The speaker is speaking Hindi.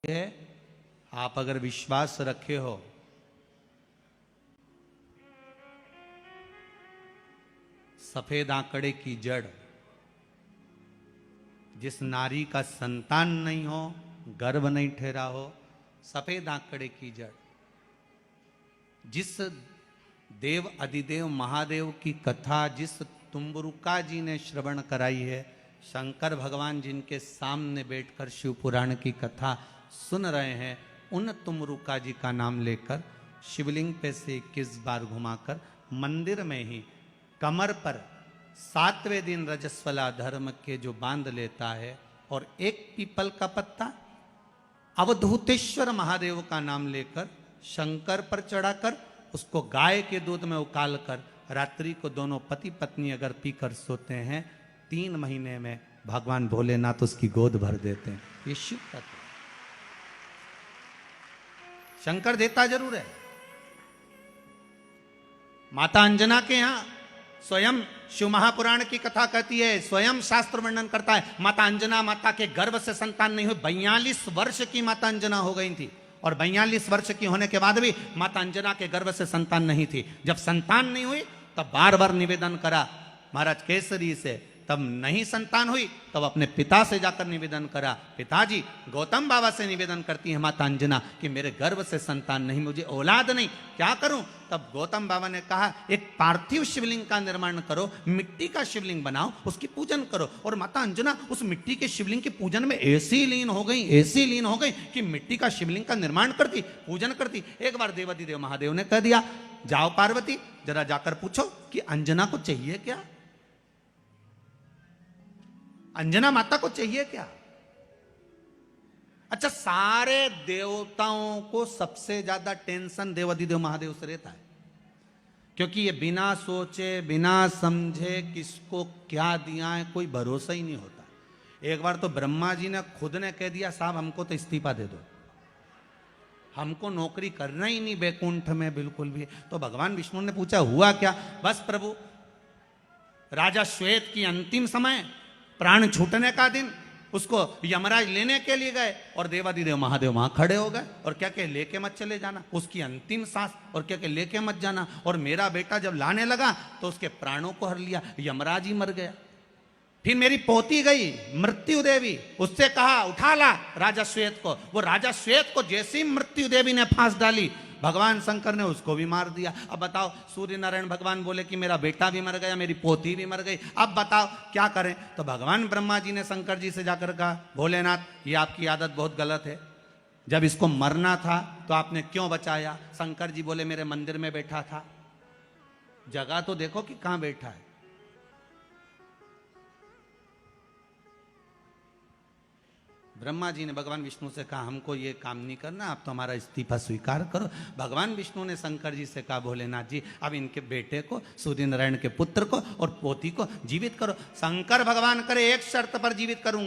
है, आप अगर विश्वास रखे हो सफेद आंकड़े की जड़, जिस नारी का संतान नहीं हो, गर्भ नहीं ठहरा हो, सफेद आंकड़े की जड़, जिस देव अधिदेव महादेव की कथा जिस तुम्बरुका जी ने श्रवण कराई है, शंकर भगवान जिनके सामने बैठकर शिव पुराण की कथा सुन रहे हैं, उन तुमरुका जी का नाम लेकर शिवलिंग पे से 21 बार घुमाकर मंदिर में ही कमर पर 7वें दिन रजस्वला धर्म के जो बांध लेता है और एक पीपल का पत्ता अवधूतेश्वर महादेव का नाम लेकर शंकर पर चढ़ाकर उसको गाय के दूध में उकाल कर रात्रि को दोनों पति पत्नी अगर पीकर सोते हैं, 3 महीने में भगवान भोलेनाथ उसकी गोद भर देते हैं। ये शिव तत्व, शंकर देता जरूर है। माता अंजना के यहां स्वयं शिव महापुराण की कथा कहती है, स्वयं शास्त्र वर्णन करता है, माता अंजना माता के गर्भ से संतान नहीं हुई। 42 वर्ष की माता अंजना हो गई थी और 42 वर्ष की होने के बाद भी माता अंजना के गर्भ से संतान नहीं थी। जब संतान नहीं हुई तब बार बार निवेदन करा महाराज केसरी से, तब नहीं संतान हुई तब अपने पिता से जाकर निवेदन करा, पिताजी गौतम बाबा से निवेदन करती है माता अंजना कि मेरे गर्भ से संतान नहीं, मुझे औलाद नहीं, क्या करूं? तब गौतम बाबा ने कहा एक पार्थिव शिवलिंग का निर्माण करो, मिट्टी का शिवलिंग बनाओ, उसकी पूजन करो। और माता अंजना उस मिट्टी के शिवलिंग के पूजन में ऐसी लीन हो गई कि मिट्टी का शिवलिंग का निर्माण करती, पूजन करती। एक बार देवाधिदेव महादेव ने कह दिया, जाओ पार्वती जरा जाकर पूछो कि अंजना को चाहिए क्या, अंजना माता को चाहिए क्या। अच्छा, सारे देवताओं को सबसे ज्यादा टेंशन देवाधिदेव महादेव से रहता है, क्योंकि ये बिना सोचे बिना समझे किसको क्या दिया है कोई भरोसा ही नहीं होता। एक बार तो ब्रह्मा जी ने खुद ने कह दिया, साहब हमको तो इस्तीफा दे दो, हमको नौकरी करना ही नहीं बैकुंठ में बिल्कुल भी। तो भगवान विष्णु ने पूछा हुआ क्या? बस प्रभु, राजा श्वेत की अंतिम समय, प्राण छूटने का दिन, उसको यमराज लेने के लिए गए और देवाधिदेव महादेव वहां खड़े हो गए और क्या क्या लेके मत चले जाना, उसकी अंतिम सांस, और क्या क्या लेके मत जाना। और मेरा बेटा जब लाने लगा तो उसके प्राणों को हर लिया, यमराज ही मर गया। फिर मेरी पोती गई मृत्यु देवी, उससे कहा उठा ला राजा श्वेत को, वो राजा श्वेत को जैसी मृत्यु देवी ने फांस डाली, भगवान शंकर ने उसको भी मार दिया। अब बताओ, सूर्य नारायण भगवान बोले कि मेरा बेटा भी मर गया, मेरी पोती भी मर गई, अब बताओ क्या करें? तो भगवान ब्रह्मा जी ने शंकर जी से जाकर कहा, भोलेनाथ ये आपकी आदत बहुत गलत है, जब इसको मरना था तो आपने क्यों बचाया? शंकर जी बोले मेरे मंदिर में बैठा था, जगह तो देखो कि कहां बैठा है। ब्रह्मा जी ने भगवान विष्णु से कहा हमको ये काम नहीं करना, आप तो हमारा इस्तीफा स्वीकार करो। भगवान विष्णु ने शंकर जी से कहा, भोलेनाथ जी अब इनके बेटे को, सूर्य नारायण के पुत्र को और पोती को जीवित करो। शंकर भगवान करे एक शर्त पर जीवित करूंगा,